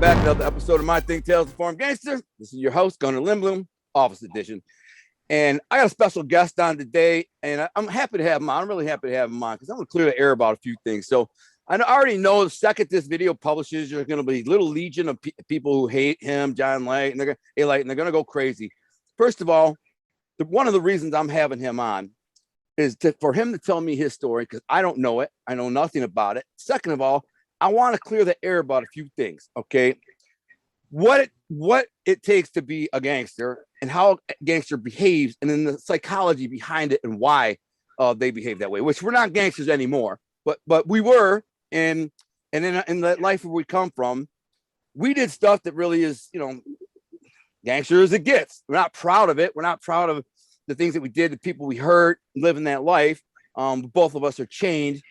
back. Another episode of My Think Tales Informed Gangster. This is your host, Gunnar Lindbloom, Office Edition. And I got a special guest on today, and I'm happy to have him on. I'm really happy to have him on because I'm going to clear the air about a few things. So I already know the second this video publishes, there's going to be a little legion of people who hate him, John Alite, and they're going to go crazy. First of all, one of the reasons I'm having him on is for him to tell me his story because I don't know it. I know nothing about it. Second of all, I want to clear the air about a few things, okay? What it takes to be a gangster and how a gangster behaves and then the psychology behind it and why they behave that way, which we're not gangsters anymore, but we were. And in the life where we come from, we did stuff that really is, gangster as it gets. We're not proud of it. We're not proud of the things that we did, the people we hurt, living that life. Both of us are changed.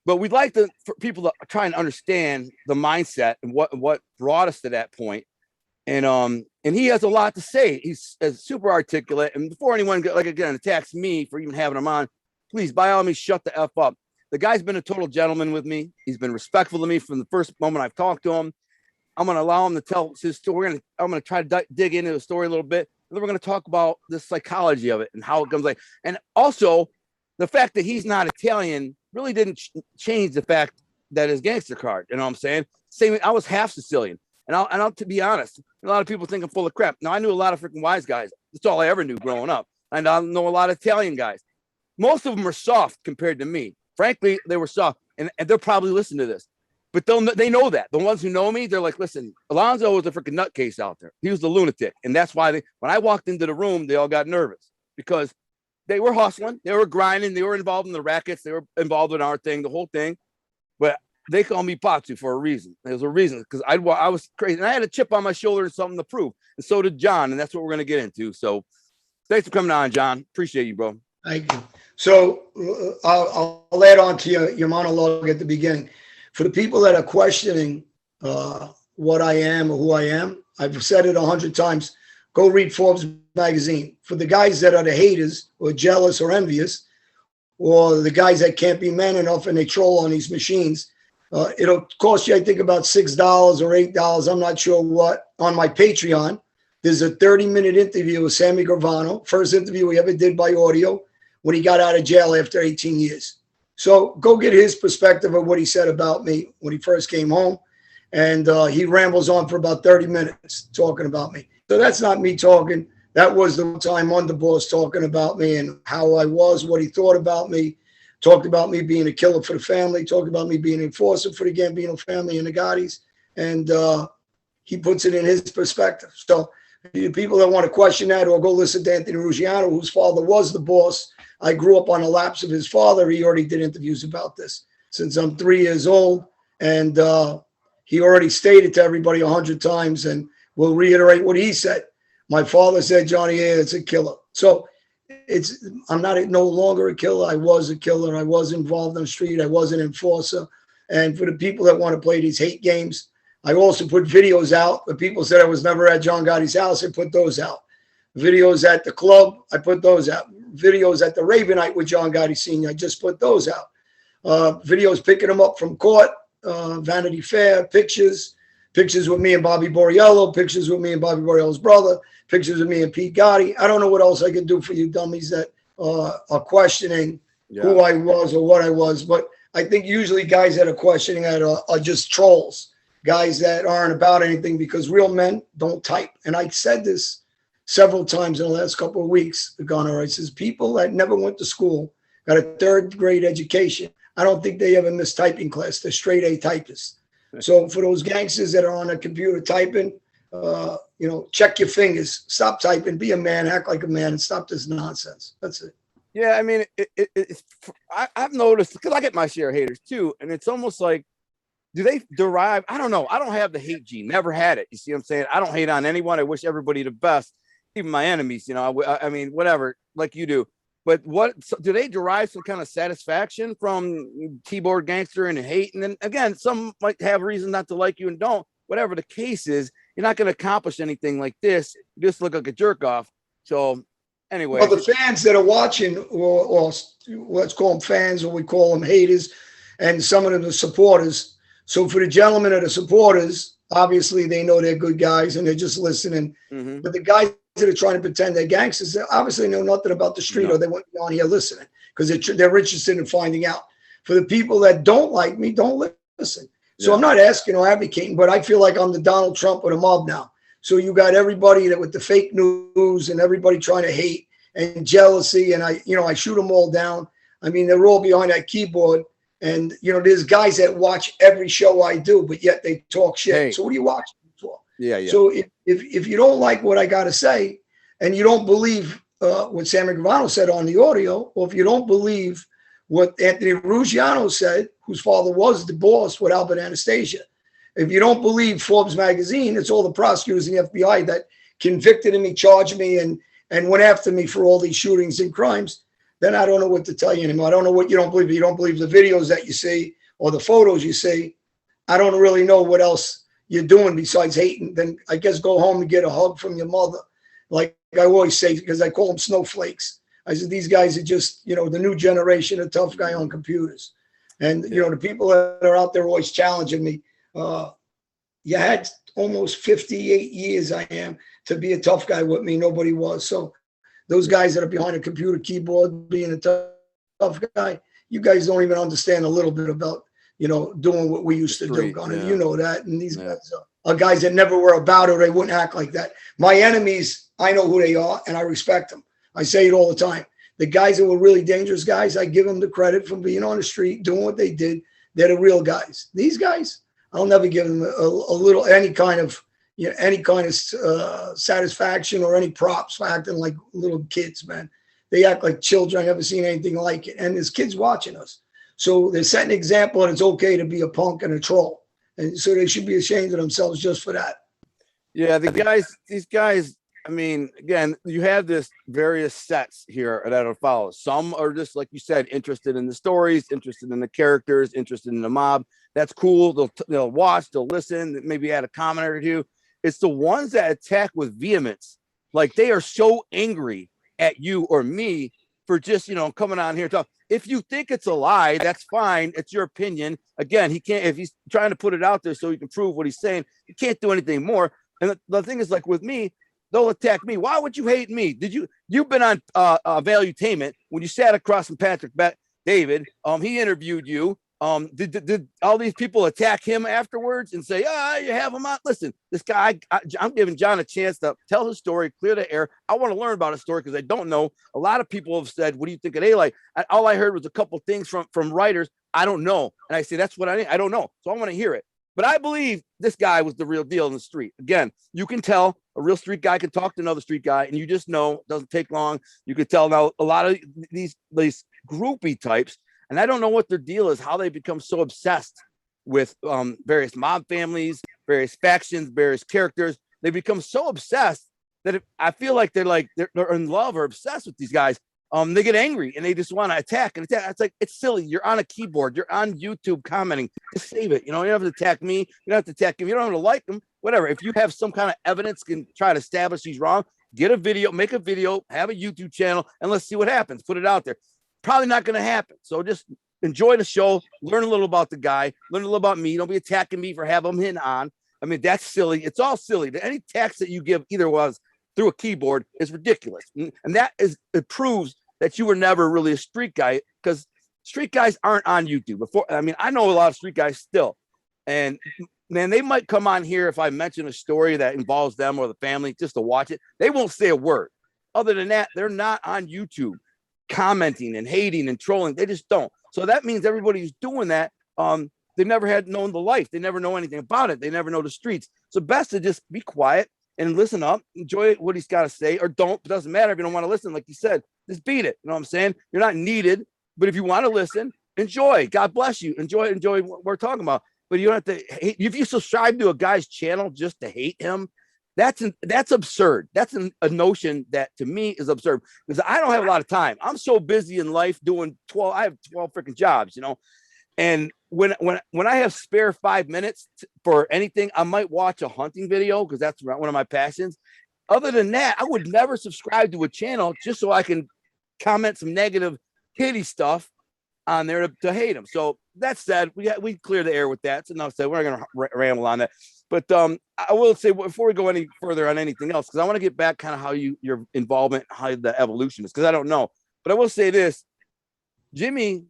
But we'd like for people to try and understand the mindset and what brought us to that point. And he has a lot to say. He's super articulate. And before anyone attacks me for even having him on, please, by all means, shut the F up. The guy's been a total gentleman with me. He's been respectful to me from the first moment I've talked to him. I'm going to allow him to tell his story. I'm going to try to dig into the story a little bit. And then we're going to talk about the psychology of it and how it comes like. And also, the fact that he's not Italian really didn't change the fact that his gangster card, you know what I'm saying? Same, I was half Sicilian. And I'll to be honest, a lot of people think I'm full of crap. Now, I knew a lot of freaking wise guys. That's all I ever knew growing up. And I know a lot of Italian guys. Most of them are soft compared to me. Frankly, they were soft. And they'll probably listen to this. But they know that. The ones who know me, they're like, listen, Alonzo was a freaking nutcase out there. He was the lunatic. And that's why when I walked into the room, they all got nervous. Because they were hustling, they were grinding, they were involved in the rackets, they were involved in our thing, the whole thing. But they call me Pazzu for a reason. There's a reason because I was crazy. And I had a chip on my shoulder and something to prove. And so did John. And that's what we're going to get into. So thanks for coming on, John. Appreciate you, bro. Thank you. So I'll add on to your monologue at the beginning. For the people that are questioning what I am or who I am, I've said it 100 times. Go read Forbes magazine. For the guys that are the haters or jealous or envious, or the guys that can't be man enough and they troll on these machines, it'll cost you, I think, about $6 or $8. I'm not sure what. On my Patreon, there's a 30-minute interview with Sammy Gravano. First interview we ever did by audio when he got out of jail after 18 years. So go get his perspective of what he said about me when he first came home. And he rambles on for about 30 minutes talking about me. So that's not me talking. That was the time Underboss talking about me and how I was, what he thought about me, talked about me being a killer for the family, talked about me being an enforcer for the Gambino family and the Gottis. And he puts it in his perspective. So the people that want to question that or go listen to Anthony Ruggiano, whose father was the boss. I grew up on the laps of his father. He already did interviews about this since I'm 3 years old. And he already stated to everybody 100 times, and we'll reiterate what he said. My father said, Johnny, yeah, it's a killer. So I'm no longer a killer. I was a killer. I was involved on the street. I was an enforcer. And for the people that want to play these hate games, I also put videos out. The people said I was never at John Gotti's house. I put those out. Videos at the club, I put those out. Videos at the Ravenite with John Gotti Sr., I just put those out. Videos picking them up from court, Vanity Fair, pictures with me and Bobby Borriello, pictures with me and Bobby Borriello's brother, pictures of me and Pete Gotti. I don't know what else I can do for you dummies that are questioning who I was or what I was, but I think usually guys that are questioning that are just trolls, guys that aren't about anything because real men don't type. And I said this several times in the last couple of weeks, Gunnar. I says, people that never went to school, got a third grade education, I don't think they ever missed typing class. They're straight A typists. So for those gangsters that are on a computer typing, check your fingers, stop typing, be a man, act like a man, and stop this nonsense. That's it. Yeah, I mean, I've noticed, because I get my share of haters too, and it's almost like, do they derive? I don't know. I don't have the hate gene. Never had it. You see what I'm saying? I don't hate on anyone. I wish everybody the best, even my enemies. I mean, whatever, like you do. But do they derive some kind of satisfaction from keyboard gangster and hate? And then again, some might have reason not to like you and don't. Whatever the case is, you're not going to accomplish anything like this. You just look like a jerk off. So anyway. Well, the fans that are watching, or let's call them fans, or we call them haters, and some of them are supporters. So for the gentlemen that are supporters, obviously they know they're good guys and they're just listening. Mm-hmm. But the guys that are trying to pretend they're gangsters, they obviously know nothing about the street, or they wouldn't be on here listening, because they're interested in finding out. For the people that don't like me, don't listen. So I'm not asking or advocating, but I feel like I'm the Donald Trump of the mob now. So you got everybody that with the fake news and everybody trying to hate and jealousy, and I shoot them all down. I mean, they're all behind that keyboard. And, there's guys that watch every show I do, but yet they talk shit. Hey. So what are you watching for? Yeah. So if you don't like what I got to say, and you don't believe what Sammy Gambino said on the audio, or if you don't believe what Anthony Ruggiano said, whose father was the boss with Albert Anastasia, if you don't believe Forbes magazine, it's all the prosecutors and the FBI that convicted me, charged me, and went after me for all these shootings and crimes, then I don't know what to tell you anymore. I don't know what you don't believe. You don't believe the videos that you see or the photos you see. I don't really know what else you're doing besides hating. Then I guess go home and get a hug from your mother. Like I always say, because I call them snowflakes. I said, these guys are just, the new generation of tough guy on computers. And, the people that are out there always challenging me. You had almost 58 years I am to be a tough guy with me. Nobody was. So those guys that are behind a computer keyboard being a tough guy, you guys don't even understand a little bit about, doing what we used to do. Gunner, you know that. And these guys are guys that never were about it, or they wouldn't act like that. My enemies, I know who they are, and I respect them. I say it all the time. The guys that were really dangerous guys, I give them the credit for being on the street, doing what they did. They're the real guys. These guys, I'll never give them any kind of satisfaction or any props for acting like little kids, man. They act like children. I've never seen anything like it. And there's kids watching us. So they're setting an example, and it's okay to be a punk and a troll. And so they should be ashamed of themselves just for that. Yeah, these guys, I mean, again, you have this various sets here that'll follow. Some are just, like you said, interested in the stories, interested in the characters, interested in the mob. That's cool. They'll watch, they'll listen, maybe add a comment or two. It's the ones that attack with vehemence. Like they are so angry at you or me for just, coming on here. If you think it's a lie, that's fine. It's your opinion. Again, he can't, if he's trying to put it out there so he can prove what he's saying, he can't do anything more. And the thing is, like with me, they'll attack me. Why would you hate me? You've been on Valuetainment when you sat across from Patrick David. He interviewed you. Did all these people attack him afterwards and say, you have him on? Listen, this guy, I'm giving John a chance to tell his story, clear the air. I want to learn about his story because I don't know. A lot of people have said, what do you think of Alite? All I heard was a couple things from writers. I don't know. And I say, that's what I don't know. So I want to hear it. But I believe this guy was the real deal in the street. Again, you can tell a real street guy can talk to another street guy, and you just know it doesn't take long. You could tell now a lot of these groupie types, and I don't know what their deal is, how they become so obsessed with various mob families, various factions, various characters. They become so obsessed that I feel like they're in love or obsessed with these guys. They get angry and they just want to attack. It's like, it's silly. You're on a keyboard. You're on YouTube commenting. Just save it. You don't have to attack me. You don't have to attack him. You don't have to like him. Whatever. If you have some kind of evidence, can try to establish he's wrong, get a video, make a video, have a YouTube channel, and let's see what happens. Put it out there. Probably not going to happen. So just enjoy the show. Learn a little about the guy. Learn a little about me. Don't be attacking me for having him on. I mean, that's silly. It's all silly. Any text that you give either was through a keyboard is ridiculous. And that it proves that you were never really a street guy, because street guys aren't on YouTube. I know a lot of street guys still. And man, they might come on here if I mention a story that involves them or the family just to watch it. They won't say a word. Other than that, they're not on YouTube commenting and hating and trolling. They just don't. So that means everybody who's doing that, they never had known the life. They never know anything about it. They never know the streets. So best to just be quiet and listen up, enjoy what he's got to say, or don't. It doesn't matter if you don't want to listen. Like you said, just beat it. You know what I'm saying? You're not needed, but if you want to listen, enjoy. God bless you. Enjoy what we're talking about. But you don't have to hate. If you subscribe to a guy's channel just to hate him, that's absurd. That's a notion that to me is absurd, because I don't have a lot of time. I'm so busy in life doing 12. I have 12 freaking jobs, And when I have spare 5 minutes for anything, I might watch a hunting video because that's one of my passions. Other than that, I would never subscribe to a channel just so I can comment some negative kitty stuff on there to hate them. So that said, we clear the air with that. So enough said. We're not going to ramble on that. But I will say before we go any further on anything else, because I want to get back kind of how your involvement, how the evolution is, because I don't know. But I will say this: Jimmy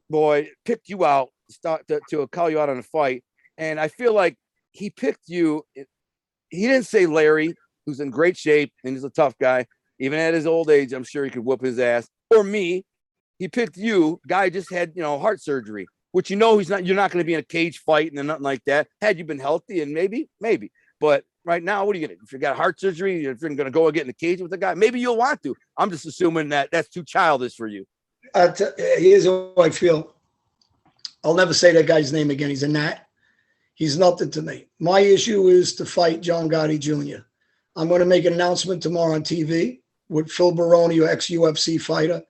boy picked you out to call you out on a fight, and I feel like he picked you. He didn't say Larry, who's in great shape and he's a tough guy. Even at his old age, I'm sure he could whoop his ass. Or me. He picked you. Guy just had, heart surgery, which you're not going to be in a cage fight and nothing like that. Had you been healthy and maybe. But right now, what are you going to, if you got heart surgery, if you're going to go and get in the cage with the guy, maybe you'll want to. I'm just assuming that that's too childish for you. Here's how I feel. I'll never say that guy's name again. He's a gnat. He's nothing to me. My issue is to fight John Gotti Jr. I'm going to make an announcement tomorrow on TV with Phil Baroni, ex-UFC fighter.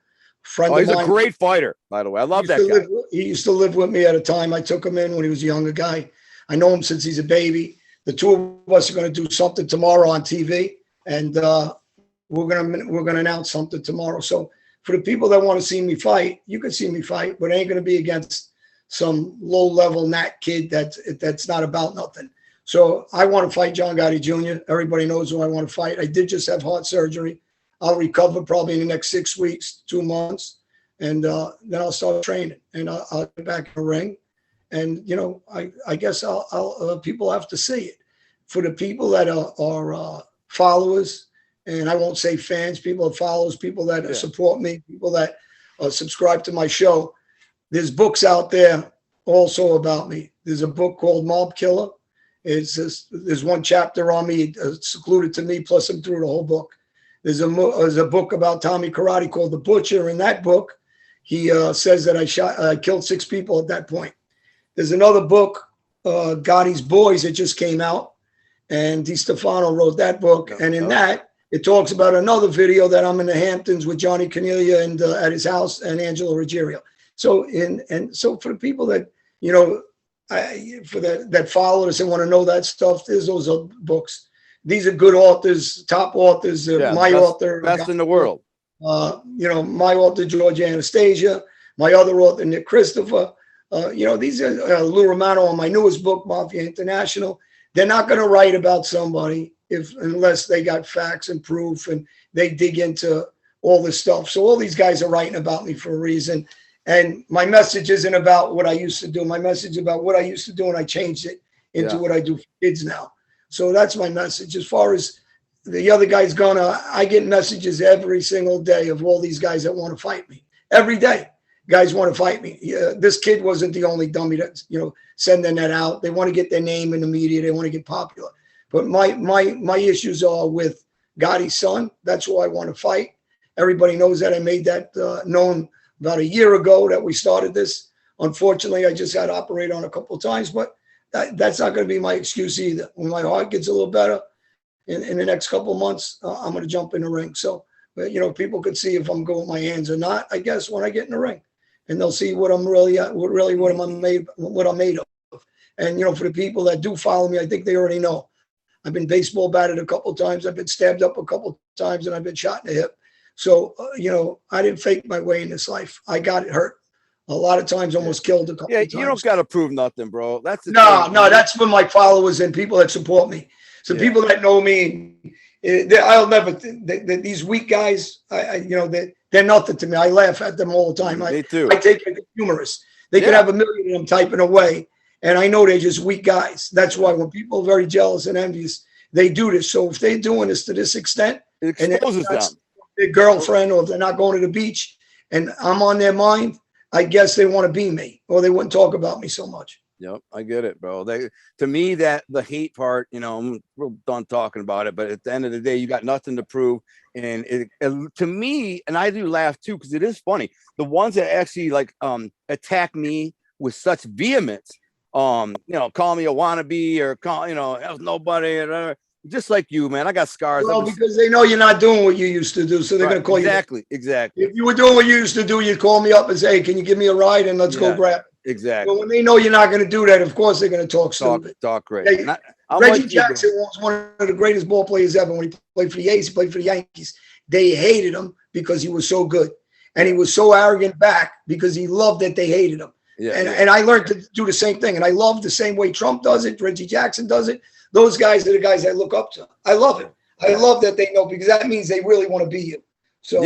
He's a great fighter, by the way. I love that guy. He used to live with me at a time. I took him in when he was a younger guy. I know him since he's a baby. The two of us are going to do something tomorrow on TV, and we're going to announce something tomorrow. So for the people that want to see me fight, you can see me fight, but it ain't going to be against some low-level gnat kid that's not about nothing. So I want to fight John Gotti Jr. Everybody knows who I want to fight. I did just have heart surgery. I'll recover probably in the next 6 weeks, 2 months, and then I'll start training, and I'll get back in the ring. And I guess I'll people have to see it. For the people that are followers, and I won't say fans, people that followers, people that support me, people that subscribe to my show. There's books out there also about me. There's a book called Mob Killer. There's one chapter on me, secluded to me, plus I'm through the whole book. There's a book about Tommy Karate called The Butcher. In that book, he says that I killed 6 people at that point. There's another book, Gotti's Boys, that just came out, and DiStefano wrote that book. And in that, it talks about another video that I'm in the Hamptons with Johnny Cornelia and at his house and Angelo Ruggiero. So so for the people that that follow us and want to know that stuff, there's those books. These are good authors, top authors. Author, best in the world. My author George Anastasia, my other author Nick Christopher. These are Lou Romano on my newest book, Mafia International. They're not going to write about somebody unless they got facts and proof and they dig into all this stuff. So all these guys are writing about me for a reason. And my message isn't about what I used to do. My message is about what I used to do, and I changed it into what I do for kids now. So that's my message. As far as the other guys I get messages every single day of all these guys that want to fight me. Every day, guys want to fight me. This kid wasn't the only dummy that's sending that out. They want to get their name in the media. They want to get popular. But my issues are with Gotti's son. That's who I want to fight. Everybody knows that. I made that known about a year ago that we started this. Unfortunately, I just had to operate on a couple of times, but that's not going to be my excuse either. When my heart gets a little better in the next couple of months, I'm going to jump in the ring. So, people could see if I'm going with my hands or not, I guess, when I get in the ring, and they'll see what I'm really what I'm made of. And, for the people that do follow me, I think they already know. I've been baseball batted a couple of times. I've been stabbed up a couple of times, and I've been shot in the hip. So, I didn't fake my way in this life. I got hurt. A lot of times, almost killed a couple of times. You don't got to prove nothing, bro. That's no. That's for my followers and people that support me. So people that know me, I'll never. These weak guys, they're nothing to me. I laugh at them all the time. Me too. I take it humorous. They can have a million of them typing away, and I know they're just weak guys. That's why when people are very jealous and envious, they do this. So if they're doing this to this extent, it exposes them. Their girlfriend, or if they're not going to the beach, and I'm on their mind, I guess they want to be me, or they wouldn't talk about me so much. Yep, I get it, bro. To me, that the hate part, we're done talking about it, but at the end of the day, you got nothing to prove. And to me, and I do laugh too, because it is funny. The ones that actually attack me with such vehemence, call me a wannabe or call, nobody, just like you, man. I got scars. Well, because they know you're not doing what you used to do, so they're going to call you. Exactly. If you were doing what you used to do, you'd call me up and say, hey, can you give me a ride, and let's go grab it. Exactly. But when they know you're not going to do that, of course they're going to talk stupid. Talk great. Reggie Jackson was one of the greatest ball players ever. When he played for the A's, he played for the Yankees. They hated him because he was so good. And he was so arrogant back because he loved that they hated him. Yeah, And I learned to do the same thing. And I love the same way Trump does it, Reggie Jackson does it. Those guys are the guys I look up to. I love it. I love that they know, because that means they really want to be you. So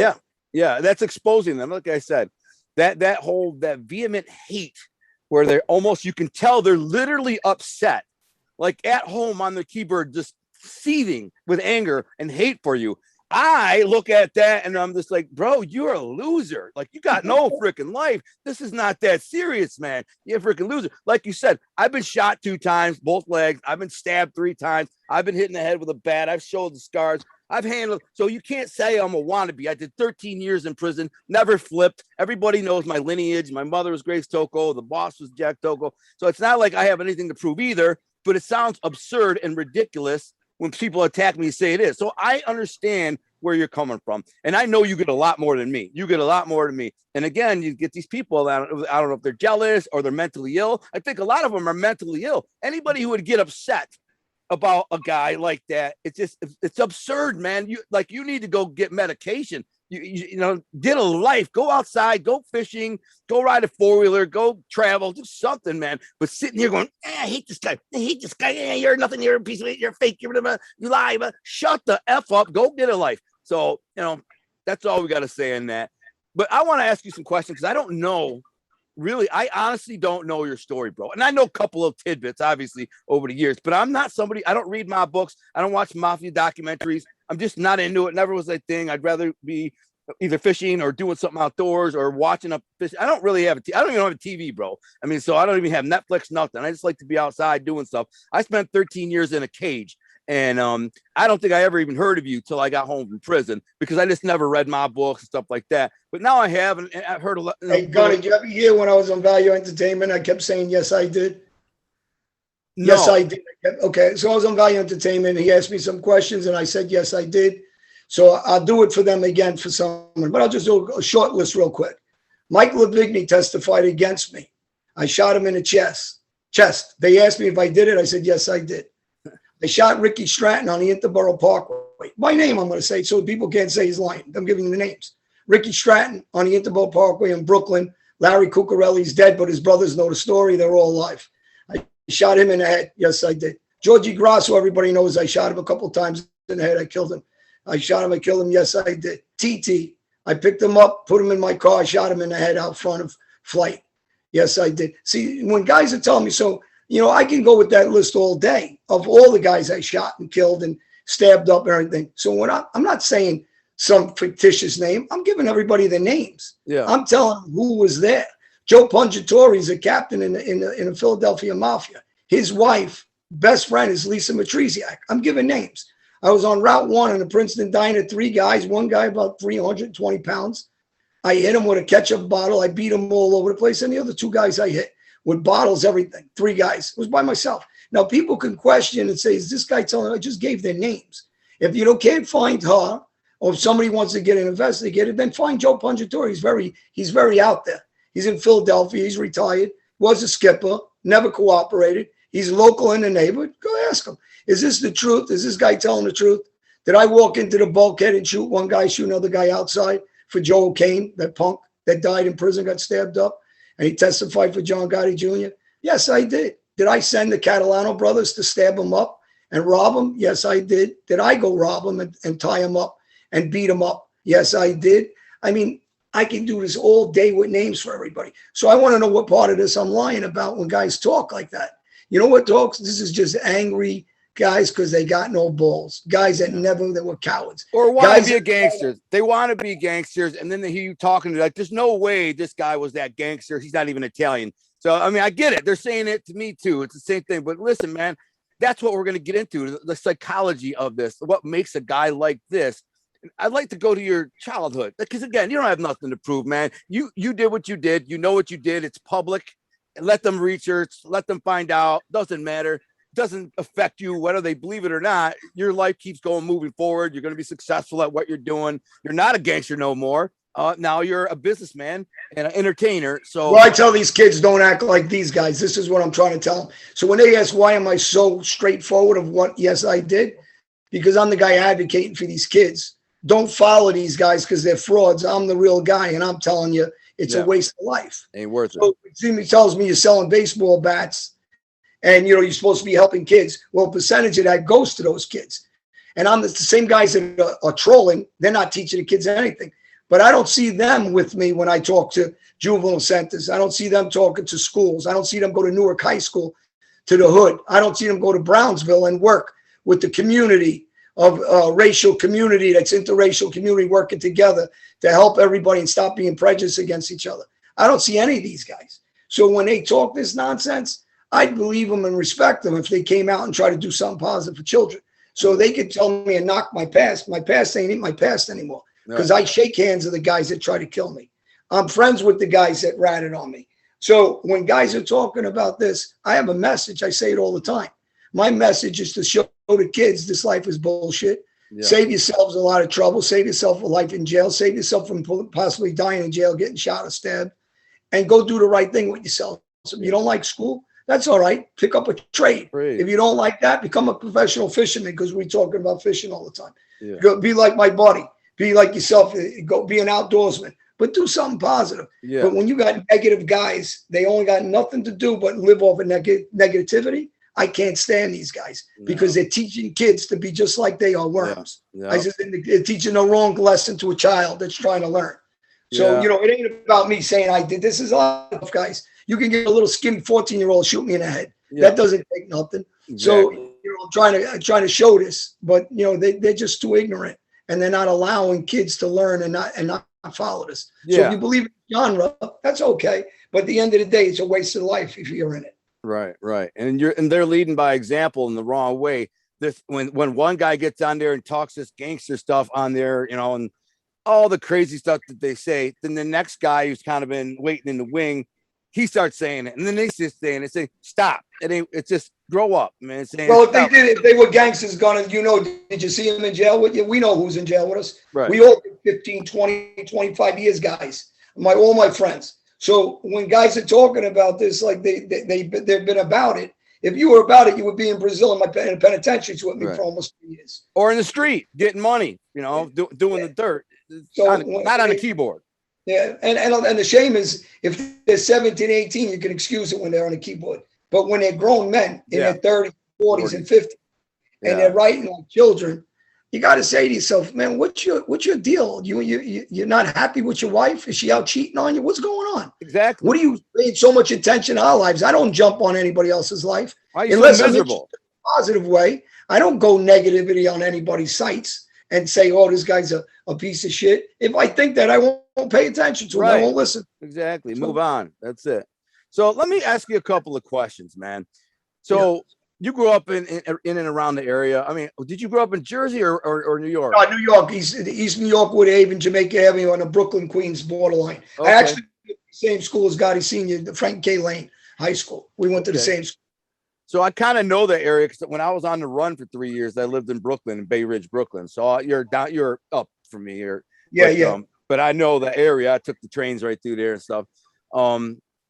yeah, that's exposing them. Like I said, that vehement hate where they're almost, you can tell they're literally upset, like at home on the keyboard, just seething with anger and hate for you. I look at that and I'm just like, bro, you're a loser. Like, you got no freaking life. This is not that serious, man. You're a freaking loser. Like you said, I've been shot 2 times, both legs. I've been stabbed 3 times. I've been hit in the head with a bat. I've showed the scars. I've handled. So you can't say I'm a wannabe. I did 13 years in prison, never flipped. Everybody knows my lineage. My mother was Grace Toko. The boss was Jack Toko. So it's not like I have anything to prove either, but it sounds absurd and ridiculous when people attack me and say it is. So I understand where you're coming from. And I know you get a lot more than me. You get a lot more than me. And again, you get these people, I don't know if they're jealous or they're mentally ill. I think a lot of them are mentally ill. Anybody who would get upset about a guy like that, it's absurd, man. You need to go get medication. You know, get a life, go outside, go fishing, go ride a 4-wheeler, go travel, do something, man. But sitting here going, I hate this guy. You're nothing. You're a piece of it. You're fake. You lie. But shut the F up. Go get a life. So, you know, that's all we got to say in that. But I want to ask you some questions, because I don't know. Really, I honestly don't know your story, bro. And I know a couple of tidbits, obviously, over the years, but I'm not somebody, I don't read my books. I don't watch Mafia documentaries. I'm just not into it. Never was a thing. I'd rather be either fishing or doing something outdoors or watching a fish. I don't really have I don't even have a TV, bro. I mean, so I don't even have Netflix, nothing. I just like to be outside doing stuff. I spent 13 years in a cage. And I don't think I ever even heard of you till I got home from prison, because I just never read my books and stuff like that. But now I have, and I've heard a lot. Hey, Gotti, did you ever hear when I was on Value Entertainment, I kept saying, yes, I did? No. Yes, I did. Okay, so I was on Value Entertainment. He asked me some questions, and I said, yes, I did. So I'll do it for them again for someone, but I'll just do a short list real quick. Mike Lavigny testified against me. I shot him in the chest. They asked me if I did it. I said, yes, I did. I shot Ricky Stratton on the Interborough Parkway. By name, I'm going to say, so people can't say he's lying. I'm giving you the names. Ricky Stratton on the Interborough Parkway in Brooklyn. Larry Cuccarelli's dead, but his brothers know the story. They're all alive. I shot him in the head. Yes, I did. Georgie Grasso, everybody knows I shot him a couple times in the head. I killed him. I shot him. I killed him. Yes, I did. TT, I picked him up, put him in my car, shot him in the head out front of Flight. Yes, I did. See, when guys are telling me, so, you know, I can go with that list all day of all the guys I shot and killed and stabbed up and everything. So when I'm not saying some fictitious name, I'm giving everybody the names. Yeah. I'm telling them who was there. Joe Pungatori is a captain in the Philadelphia Mafia. His wife, best friend, is Lisa Matrisiak. I'm giving names. I was on Route 1 in the Princeton Diner, 3 guys, one guy about 320 pounds. I hit him with a ketchup bottle. I beat him all over the place. And the other 2 guys I hit with bottles, everything. 3 guys. It was by myself. Now, people can question and say, is this guy telling? I just gave their names. If you can't find her, or if somebody wants to get it investigated, then find Joe Pungatori. He's very out there. He's in Philadelphia. He's retired. Was a skipper. Never cooperated. He's local in the neighborhood. Go ask him. Is this the truth? Is this guy telling the truth? Did I walk into the bulkhead and shoot one guy, shoot another guy outside for Joe O'Kane, that punk that died in prison, got stabbed up, and he testified for John Gotti Jr.? Yes, I did. Did I send the Catalano brothers to stab him up and rob him? Yes, I did. Did I go rob him and tie him up and beat him up? Yes, I did. I mean, I can do this all day with names for everybody. So I want to know what part of this I'm lying about when guys talk like that. You know what talks? This is just angry guys because they got no balls. Guys that were cowards. Or want to be a gangster. They want to be gangsters, and then they hear you talking to like, there's no way this guy was that gangster. He's not even Italian. So, I mean, I get it. They're saying it to me too. It's the same thing. But listen, man, that's what we're going to get into, the psychology of this, what makes a guy like this. I'd like to go to your childhood because, again, you don't have nothing to prove, man. You did what you did. You know what you did. It's public. Let them research. Let them find out. Doesn't matter. Doesn't affect you whether they believe it or not. Your life keeps going, moving forward. You're going to be successful at what you're doing. You're not a gangster no more. Now you're a businessman and an entertainer. So, well, I tell these kids, don't act like these guys. This is what I'm trying to tell them. So when they ask, why am I so straightforward of what, yes, I did? Because I'm the guy advocating for these kids. Don't follow these guys because they're frauds. I'm the real guy. And I'm telling you, It's a waste of life. Ain't worth it. So he tells me you're selling baseball bats and, you're supposed to be helping kids. Well, a percentage of that goes to those kids. And I'm the same guys that are trolling. They're not teaching the kids anything. But I don't see them with me when I talk to juvenile centers. I don't see them talking to schools. I don't see them go to Newark High School, to the hood. I don't see them go to Brownsville and work with the community of racial community, that's interracial community, working together to help everybody and stop being prejudiced against each other. I don't see any of these guys. So when they talk this nonsense, I'd believe them and respect them if they came out and try to do something positive for children. So they could tell me and knock my past. My past ain't in my past anymore, because I shake hands with the guys that try to kill me. I'm friends with the guys that ratted on me. So when guys are talking about this, I have a message. I say it all the time. My message is to show the kids this life is bullshit. Yeah. Save yourselves a lot of trouble. Save yourself a life in jail. Save yourself from possibly dying in jail, getting shot or stabbed, and go do the right thing with yourself. So if you don't like school, that's all right. Pick up a trade. Great. If you don't like that, become a professional fisherman, because we're talking about fishing all the time. Yeah. Go, be like my buddy. Be like yourself. Go be an outdoorsman, but do something positive. Yeah. But when you got negative guys, they only got nothing to do but live off of negativity. I can't stand these guys because they're teaching kids to be just like they are, worms. Yeah. I just think they're teaching the wrong lesson to a child that's trying to learn. So, it ain't about me saying I did. This is a lot of guys. You can get a little skinny 14-year-old shoot me in the head. Yeah. That doesn't take nothing. Exactly. So, I'm trying to show this, but they're just too ignorant, and they're not allowing kids to learn and not follow this. Yeah. So if you believe in genre, that's okay. But at the end of the day, it's a waste of life if you're in it. Right. And they're leading by example in the wrong way. This when one guy gets on there and talks this gangster stuff on there, and all the crazy stuff that they say, then the next guy who's kind of been waiting in the wing, he starts saying it, and then they just saying it, say, stop. It's just grow up, man. Well, if they were gangsters gonna, did you see them in jail with you? We know who's in jail with us. Right. We all 15, 20, 25 years, guys. All my friends. So when guys are talking about this, like they've been about it. If you were about it, you would be in Brazil in a penitentiary with me for almost 3 years. Or in the street, getting money, doing the dirt. So not on a keyboard. Yeah, and the shame is if they're 17, 18, you can excuse it when they're on a keyboard. But when they're grown men in their 30s, 40s, and 50s, and they're writing on children, you got to say to yourself, man, what's your deal? You're not happy with your wife? Is she out cheating on you? What's going on? Exactly. What are you paying so much attention to our lives? I don't jump on anybody else's life. Why are you so miserable? In a positive way. I don't go negativity on anybody's sites and say, oh, this guy's a piece of shit. If I think that, I won't pay attention to him. I won't listen. Exactly. Move on. That's it. So let me ask you a couple of questions, man. So you grew up in and around the area. I mean, did you grow up in Jersey or New York? No, New York. East New York, Woodhaven, Jamaica Avenue on the Brooklyn, Queens borderline. Okay. I actually went to the same school as Gotti Sr., the Frank K. Lane High School. We went to the same school. So I kind of know the area because when I was on the run for 3 years, I lived in Brooklyn, in Bay Ridge, Brooklyn. So you're up from me here. But I know the area. I took the trains right through there and stuff.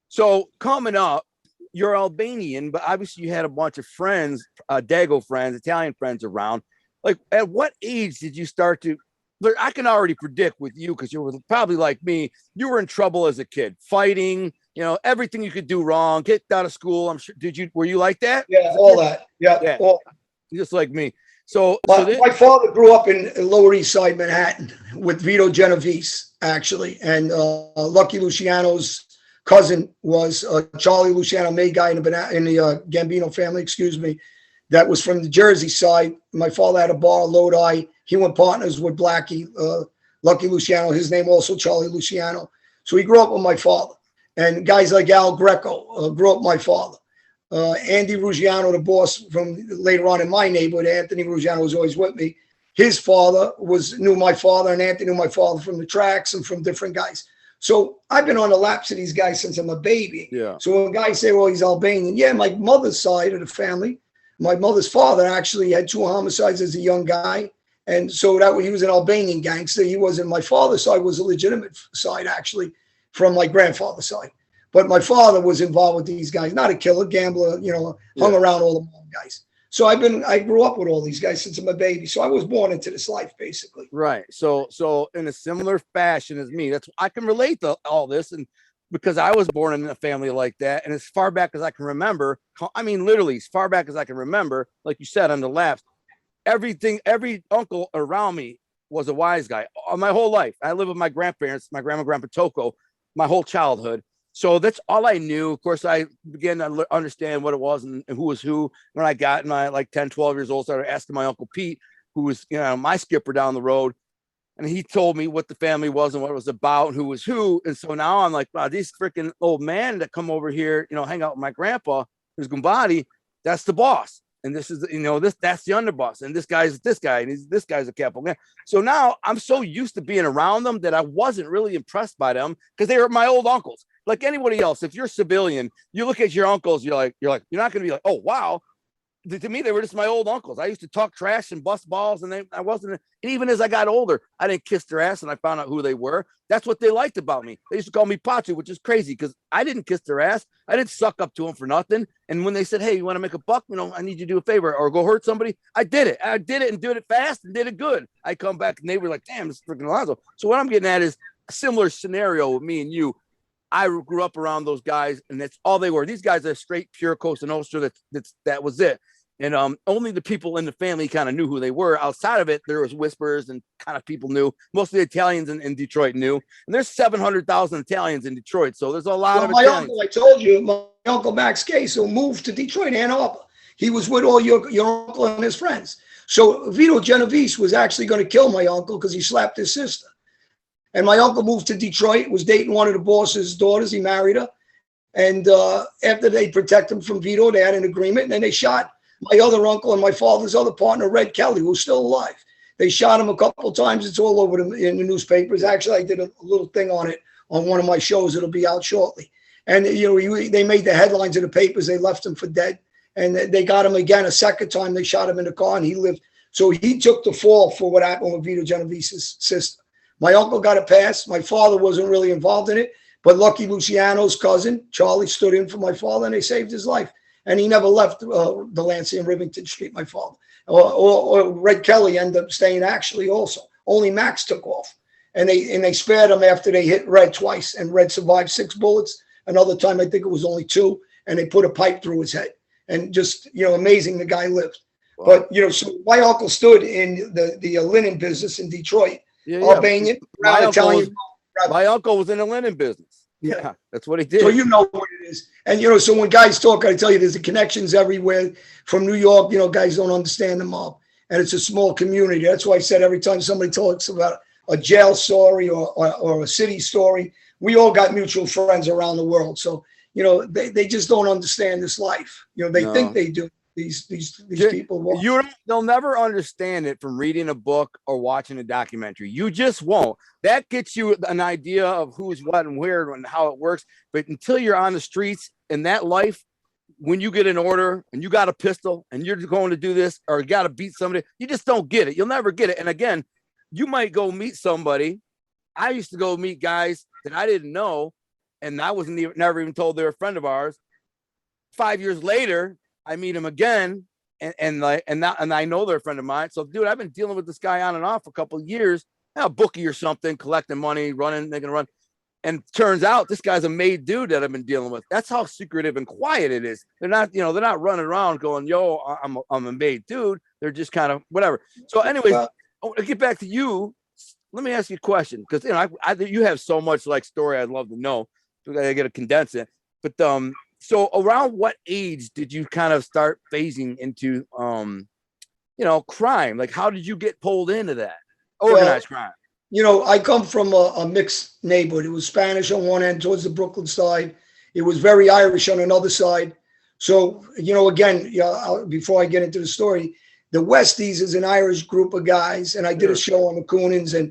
So coming up, you're Albanian, but obviously you had a bunch of friends, Dago friends, Italian friends around. Like, at what age did you start to? Look, I can already predict with you because you were probably like me. You were in trouble as a kid, fighting. Everything you could do wrong. Get out of school. I'm sure. Were you like that? Yeah, all that. Yeah. Just like me. So my father grew up in Lower East Side Manhattan with Vito Genovese, actually, and Lucky Luciano's cousin was Charlie Luciano, made guy in the Gambino family, that was from the Jersey side. My father had a bar, Lodi. He went partners with Blackie, Lucky Luciano, his name also Charlie Luciano. So he grew up with my father. And guys like Al Greco grew up with my father. Andy Ruggiano, the boss from later on in my neighborhood, Anthony Ruggiano was always with me. His father knew my father, and Anthony knew my father from the tracks and from different guys. So I've been on the laps of these guys since I'm a baby. Yeah. So when guys say, well, he's Albanian. My mother's side of the family, my mother's father actually had 2 homicides as a young guy. And so he was an Albanian gangster. He wasn't. My father's side was a legitimate side, actually, from my grandfather's side. But my father was involved with these guys, not a killer, gambler, hung around all the mob guys. So I grew up with all these guys since I'm a baby. So I was born into this life, basically. Right. So in a similar fashion as me, that's I can relate to all this, and because I was born in a family like that, and as far back as I can remember, I mean literally as far back as I can remember, like you said on the left, every uncle around me was a wise guy. My whole life, I lived with my grandparents, my grandma, grandpa Toko, my whole childhood. So that's all I knew. Of course, I began to understand what it was and who was who when I got in my like 10, 12 years old. Started asking my Uncle Pete, who was, my skipper down the road. And he told me what the family was and what it was about and who was who. And so now I'm like, wow, these freaking old men that come over here, hang out with my grandpa, who's Gambino, that's the boss. And this is, that's the underboss. And this guy's this guy, and this guy's a capo. So now I'm so used to being around them that I wasn't really impressed by them because they were my old uncles. Like anybody else, if you're civilian, you look at your uncles, you're not going to be like, oh, wow. To me, they were just my old uncles. I used to talk trash and bust balls, and I wasn't. And even as I got older, I didn't kiss their ass, and I found out who they were. That's what they liked about me. They used to call me Pachu, which is crazy because I didn't kiss their ass. I didn't suck up to them for nothing. And when they said, "Hey, you want to make a buck? I need you to do a favor or go hurt somebody," I did it. I did it and did it fast and did it good. I come back and they were like, "Damn, this is freaking Alonzo." So what I'm getting at is a similar scenario with me and you. I grew up around those guys, and that's all they were. These guys are straight, pure Cosa Nostra. That was it. And only the people in the family kind of knew who they were. Outside of it, there was whispers and kind of people knew. Most of the Italians in Detroit knew. And there's 700,000 Italians in Detroit. So there's a lot of Italians. Uncle, I told you, my Uncle Max Case, moved to Detroit, Ann Arbor. He was with all your uncle and his friends. So Vito Genovese was actually going to kill my uncle because he slapped his sister. And my uncle moved to Detroit, was dating one of the boss's daughters. He married her. And after they protect him from Vito, they had an agreement, and then they shot my other uncle and my father's other partner, Red Kelly, who's still alive. They shot him a couple of times. It's all over in the newspapers. Actually, I did a little thing on it on one of my shows. It'll be out shortly. And, they made the headlines in the papers. They left him for dead. And they got him again a second time. They shot him in the car, and he lived. So he took the fall for what happened with Vito Genovese's sister. My uncle got a pass. My father wasn't really involved in it. But Lucky Luciano's cousin, Charlie, stood in for my father, and they saved his life. And he never left the Lancey and Rivington Street, my father. Or Red Kelly ended up staying actually also. Only Max took off. And they spared him after they hit Red twice. And Red survived 6 bullets. Another time, I think it was only 2. And they put a pipe through his head. And just, amazing the guy lived. Wow. But, so my uncle stood in the linen business in Detroit. Albanian, Italian. My uncle was in the linen business. Yeah, that's what he did. So you know what it is. And, so when guys talk, I tell you, there's the connections everywhere from New York. Guys don't understand the mob. And it's a small community. That's why I said every time somebody talks about a jail story or a city story, we all got mutual friends around the world. So, they just don't understand this life. They think they do. These people. They'll never understand it from reading a book or watching a documentary. You just won't. That gets you an idea of who's what and where and how it works. But until you're on the streets in that life, when you get an order and you got a pistol and you're going to do this or you got to beat somebody, you just don't get it. You'll never get it. And again, you might go meet somebody. I used to go meet guys that I didn't know, and I never even told they're a friend of ours. 5 years later, I meet him again, and I know they're a friend of mine. So, dude, I've been dealing with this guy on and off for a couple of years. A bookie or something, collecting money, making a run. And turns out this guy's a made dude that I've been dealing with. That's how secretive and quiet it is. They're not running around going, "Yo, I'm a made dude." They're just kind of whatever. So, anyways, to get back to you, let me ask you a question because you have so much story I'd love to know. I got to condense it, but so around what age did you kind of start phasing into, crime? Like, how did you get pulled into that organized crime? I come from a mixed neighborhood. It was Spanish on one end towards the Brooklyn side. It was very Irish on another side. So, again, before I get into the story, the Westies is an Irish group of guys. And I did a show on the Coonins, and,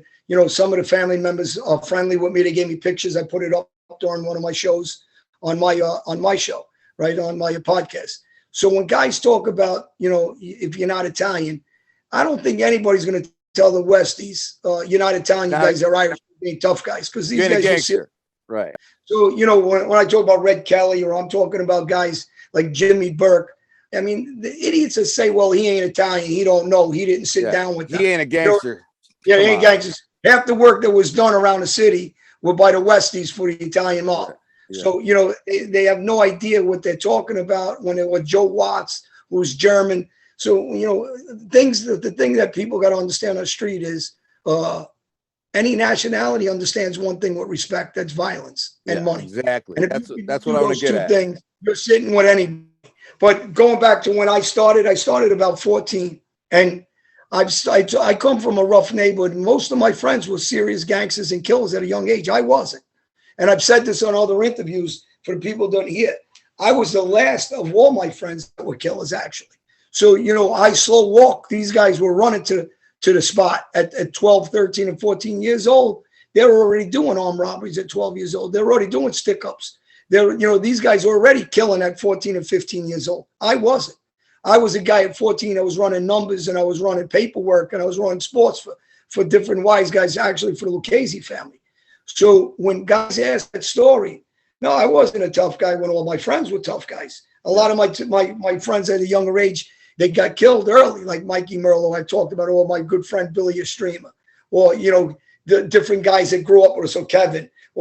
some of the family members are friendly with me. They gave me pictures. I put it up during one of my shows. On my show, right, on my podcast. So when guys talk about, if you're not Italian, I don't think anybody's going to tell the Westies, you're not Italian, you guys are Irish, being tough guys, because these guys are gangster. Right. So, when I talk about Red Kelly, or I'm talking about guys like Jimmy Burke, I mean, the idiots that say, well, he ain't Italian, he don't know, he didn't sit down with them. He ain't a gangster. Yeah, he ain't gangsters. Half the work that was done around the city were by the Westies for the Italian mob. Yeah. So, you know, they have no idea what they're talking about when it was Joe Watts, who's German. So, you know, the thing that people got to understand on the street is any nationality understands one thing with respect, that's violence and money. Exactly. And that's what I want to get at. Things, you're sitting with anybody. But going back to when I started about 14, and I come from a rough neighborhood. Most of my friends were serious gangsters and killers at a young age. I wasn't. And I've said this on other interviews for the people who don't hear. I was the last of all my friends that were killers, actually. So, you know, I slow walk. These guys were running to the spot at 12, 13, and 14 years old. They were already doing armed robberies at 12 years old. They were already doing stick-ups. You know, these guys were already killing at 14 and 15 years old. I wasn't. I was a guy at 14 that was running numbers, and I was running paperwork, and I was running sports for different wise guys, actually for the Lucchese family. So when guys ask that story, no, I wasn't a tough guy when all my friends were tough guys. A lot of my friends at a younger age, they got killed early, like Mikey Merlo I talked about, or my good friend Billy Estrema, or, you know, the different guys that grew up with us, or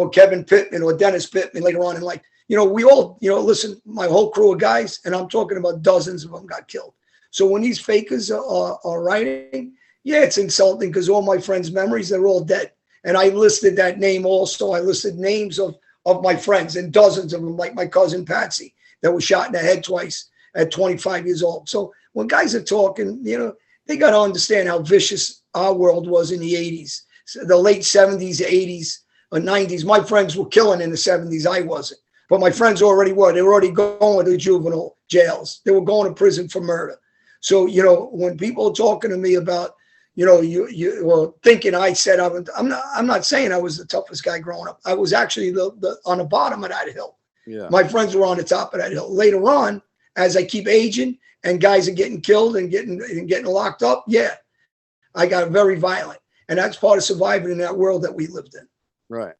Kevin Pittman, or Dennis Pittman later on in life. You know, we all, you know, listen, my whole crew of guys, and I'm talking about dozens of them got killed. So when these fakers are writing, yeah, it's insulting because all my friends' memories, they're all dead. And I listed that name also. I listed names of my friends, and dozens of them, like my cousin Patsy, that was shot in the head twice at 25 years old. So when guys are talking, you know, they got to understand how vicious our world was in the 80s, the late 70s, 80s, or 90s. My friends were killing in the 70s. I wasn't. But my friends already were. They were already going to juvenile jails. They were going to prison for murder. So, you know, when people are talking to me about, you know, you well, thinking I said I'm not saying I was the toughest guy growing up. I was actually the on the bottom of that hill. Yeah. My friends were on the top of that hill. Later on, as I keep aging and guys are getting killed and getting locked up, yeah, I got very violent. And that's part of surviving in that world that we lived in. Right.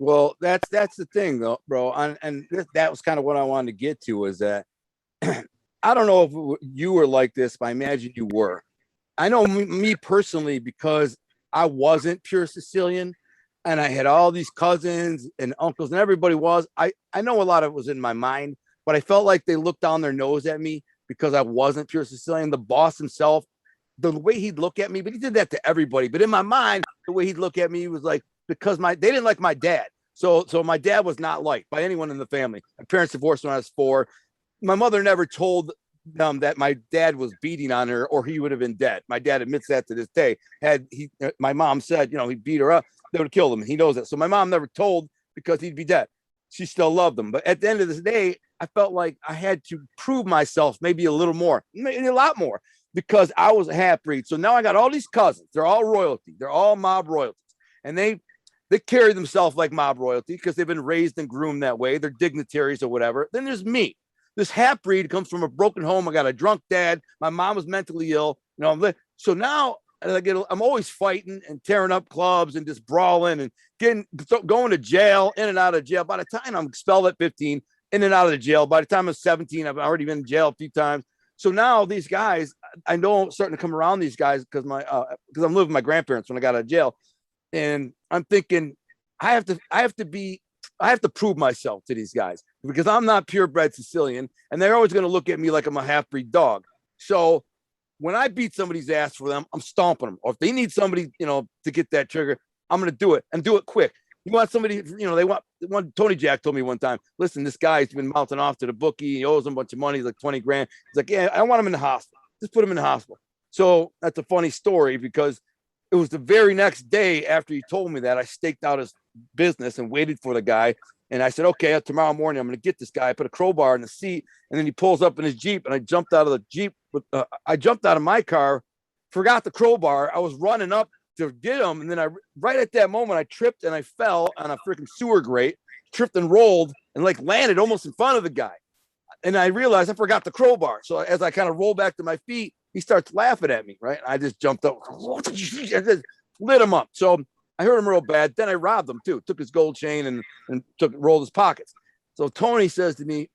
Well, that's the thing, though, bro. And that was kind of what I wanted to get to, is that I don't know if you were like this, but I imagine you were. I know me personally, because I wasn't pure Sicilian, and I had all these cousins and uncles, and everybody was. I know a lot of it was in my mind, but I felt like they looked down their nose at me because I wasn't pure Sicilian. The boss himself, the way he'd look at me, but he did that to everybody. But in my mind, the way he'd look at me was like, because they didn't like my dad. So my dad was not liked by anyone in the family. My parents divorced when I was 4. My mother never told them that my dad was beating on her, or he would have been dead. My dad admits that to this day. My mom said, you know, he beat her up, they would have killed him. He knows that. So my mom never told, because he'd be dead. She still loved him. But at the end of the day, I felt like I had to prove myself maybe a little more, maybe a lot more, because I was a half-breed. So now I got all these cousins. They're all royalty. They're all mob royalties. And they carry themselves like mob royalty because they've been raised and groomed that way. They're dignitaries or whatever. Then there's me. This half-breed comes from a broken home. I got a drunk dad. My mom was mentally ill. You know, so now I'm always fighting and tearing up clubs and just brawling and going to jail, in and out of jail. By the time I'm expelled at 15, in and out of the jail. By the time I'm 17, I've already been in jail a few times. So now these guys, I know I'm starting to come around these guys because I'm living with my grandparents when I got out of jail. And I'm thinking, I have to prove myself to these guys, because I'm not purebred Sicilian, and they're always going to look at me like I'm a half-breed dog. So when I beat somebody's ass for them, I'm stomping them. Or if they need somebody, you know, to get that trigger, I'm going to do it, and do it quick. You want somebody, you know, they want Tony Jack told me one time, listen, this guy's been mouthing off to the bookie. He owes him a bunch of money. He's like 20 grand. He's like, yeah, I want him in the hospital. Just put him in the hospital. So that's a funny story, because it was the very next day after he told me that, I staked out his business and waited for the guy. And I said, okay, tomorrow morning, I'm going to get this guy. I put a crowbar in the seat, and then he pulls up in his Jeep, and I jumped out of the Jeep. I jumped out of my car, forgot the crowbar. I was running up to get him. And then right at that moment, I tripped and I fell on a freaking sewer grate, tripped and rolled and like landed almost in front of the guy. And I realized I forgot the crowbar. So as I kind of roll back to my feet, he starts laughing at me, right? I just jumped up, I just lit him up. So I hurt him real bad. Then I robbed him too, took his gold chain and rolled his pockets. So Tony says to me,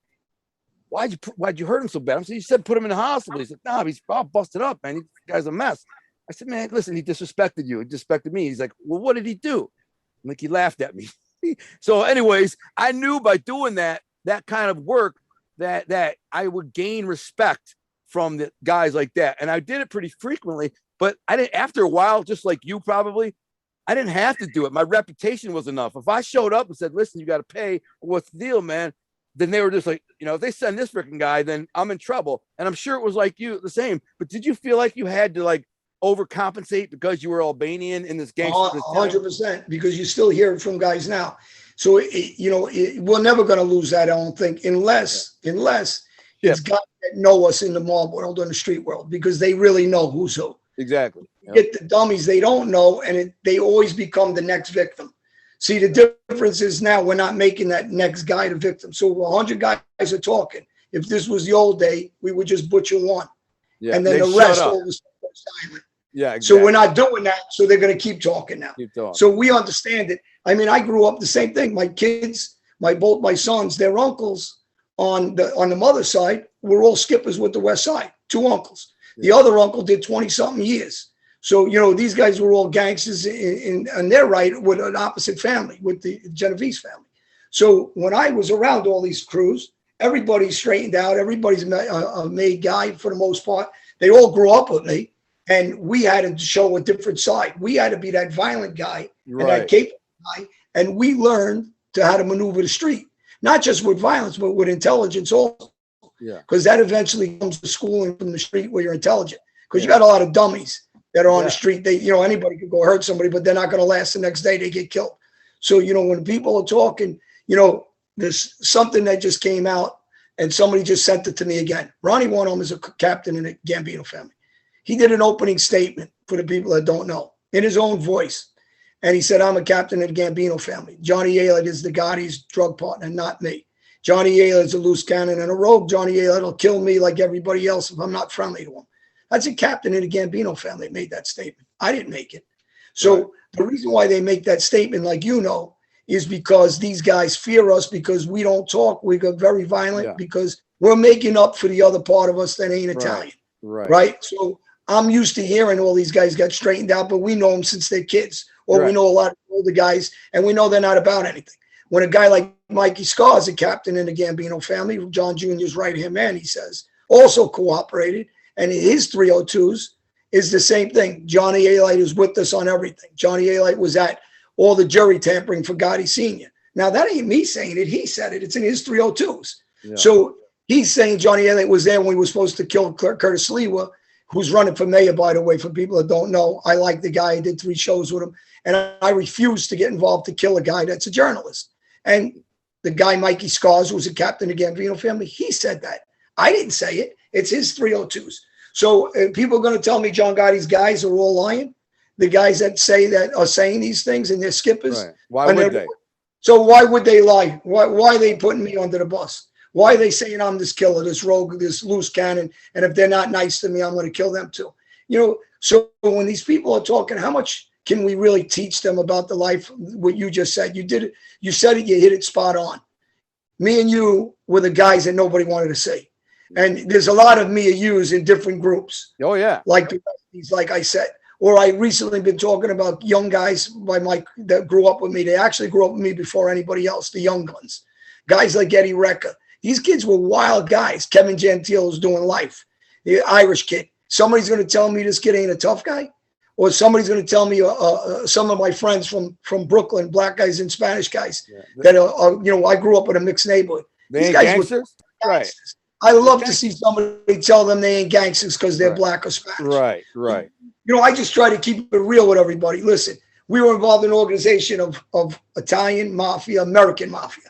why'd you hurt him so bad? I said, you said put him in the hospital. He said, no, he's all busted up, man. This guy's a mess. I said, man, listen, he disrespected you. He disrespected me. He's like, well, what did he do? I'm like, he laughed at me. So anyways, I knew by doing that kind of work that I would gain respect from the guys like that. And I did it pretty frequently, but I didn't, after a while, just like you probably, I didn't have to do it. My reputation was enough. If I showed up and said, listen, you got to pay, what's the deal, man? Then they were just like, if they send this freaking guy, then I'm in trouble. And I'm sure it was like you, the same. But did you feel like you had to like overcompensate because you were Albanian in this gangster? 100%, because you still hear it from guys now. So, we're never going to lose that, I don't think, unless it's guys that know us in the mob world or the street world, because they really know who's who. Exactly. Yep. Get the dummies they don't know, and they always become the next victim. See, the difference is now we're not making that next guy the victim. So 100 guys are talking. If this was the old day, we would just butcher one. Yeah, and then the rest all of a sudden go silent. Yeah, exactly. So we're not doing that. So they're going to keep talking now. So we understand it. I mean, I grew up the same thing. My kids, both my sons, their uncles on the mother's side were all skippers with the West Side. 2 uncles. The other uncle did 20-something years. So, these guys were all gangsters in their right with an opposite family, with the Genovese family. So when I was around all these crews, everybody's straightened out. Everybody's a made guy for the most part. They all grew up with me. And we had to show a different side. We had to be that violent guy and that capable guy. And we learned how to maneuver the street, not just with violence, but with intelligence also. Yeah. Because that eventually comes to schooling from the street where you're intelligent. Because you got a lot of dummies that are on the street. They, anybody could go hurt somebody, but they're not going to last the next day. They get killed. So, when people are talking, there's something that just came out and somebody just sent it to me again. Ronnie One is a captain in the Gambino family. He did an opening statement for the people that don't know in his own voice. And he said, I'm a captain of the Gambino family. Johnny Alite is the Gotti's drug partner, not me. Johnny Alite is a loose cannon and a rogue. Johnny Alite will kill me like everybody else if I'm not friendly to him. That's a captain in the Gambino family that made that statement. I didn't make it. So the reason why they make that statement, like is because these guys fear us because we don't talk. We get very violent because we're making up for the other part of us that ain't Italian. Right. So I'm used to hearing all these guys got straightened out, but we know them since they're kids, or we know a lot of older guys, and we know they're not about anything. When a guy like Mikey Scar is a captain in the Gambino family, John Jr.'s right-hand man, he says, also cooperated, and his 302s is the same thing. Johnny Alite is with us on everything. Johnny Alite was at all the jury tampering for Gotti Sr. Now, that ain't me saying it. He said it. It's in his 302s. Yeah. So he's saying Johnny Alite was there when we were supposed to kill Curtis Lewa, who's running for mayor, by the way, for people that don't know. I like the guy. I did 3 shows with him. And I refused to get involved to kill a guy that's a journalist. And the guy, Mikey Scars, who was a captain of the Gambino family, he said that. I didn't say it. It's his 302s. So people are going to tell me John Gotti's guys are all lying. The guys that are saying these things and they're skippers. Right. Why would they? So why would they lie? Why are they putting me under the bus? Why are they saying I'm this killer, this rogue, this loose cannon? And if they're not nice to me, I'm going to kill them too. So when these people are talking, how much can we really teach them about the life? What you just said, you did it. You said it. You hit it spot on. Me and you were the guys that nobody wanted to see. And there's a lot of me and yous in different groups. Oh yeah. Like I said. Or I recently been talking about young guys that grew up with me. They actually grew up with me before anybody else, the young guns. Guys like Eddie Recca. These kids were wild guys. Kevin Gentile was doing life. The Irish kid. Somebody's going to tell me this kid ain't a tough guy? Or somebody's going to tell me some of my friends from Brooklyn, black guys and Spanish guys, that I grew up in a mixed neighborhood. These guys gangsters? Right. I love to see somebody tell them they ain't gangsters because they're black or Spanish. Right. I just try to keep it real with everybody. Listen, we were involved in an organization of Italian mafia, American mafia.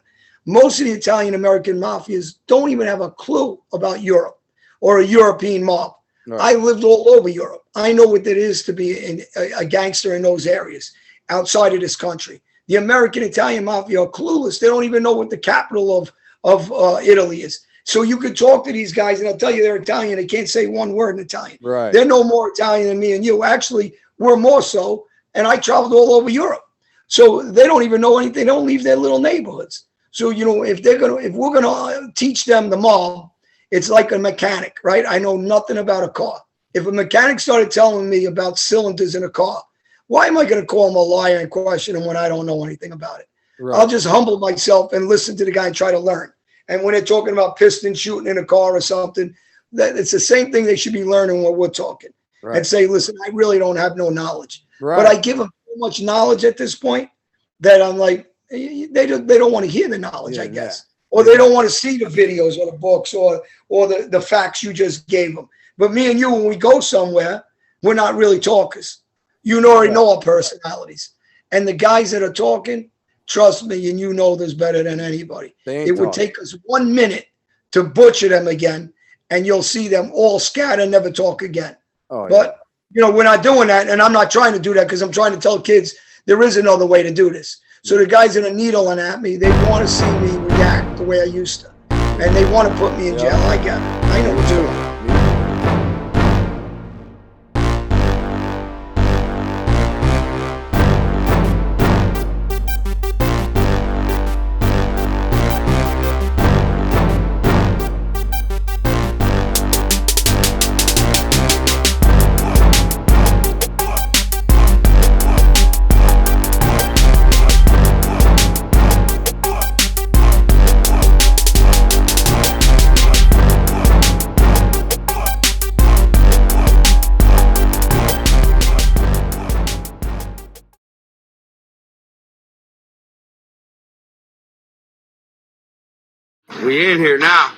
Most of the Italian American mafias don't even have a clue about Europe or a European mob. Right. I lived all over Europe. I know what it is to be a gangster in those areas outside of this country. The American Italian mafia are clueless. They don't even know what the capital of Italy is. So you could talk to these guys and I'll tell you they're Italian. They can't say one word in Italian. Right. They're no more Italian than me and you. Actually, we're more so. And I traveled all over Europe. So they don't even know anything. They don't leave their little neighborhoods. So, if we're going to teach them the mob It's like a mechanic, right? I know nothing about a car. If a mechanic started telling me about cylinders in a car, why am I going to call him a liar and question him when I don't know anything about it? Right. I'll just humble myself and listen to the guy and try to learn. And when they're talking about piston shooting in a car or something, that it's the same thing they should be learning when we're talking. Right. And say, listen, I really don't have no knowledge. Right. But I give them so much knowledge at this point that I'm like, they don't want to hear the knowledge, I guess. Or they don't want to see the videos or the books or the facts you just gave them. But me and you, when we go somewhere, we're not really talkers. You already know our personalities. And the guys that are talking, trust me, and you know this better than anybody. It would take us 1 minute to butcher them again, and you'll see them all scatter and never talk again. Oh, but, we're not doing that, and I'm not trying to do that because I'm trying to tell kids there is another way to do this. So the guys that are needling at me, they want to see me react the way I used to. And they want to put me in jail. I get it. I know what's going on. We in here now.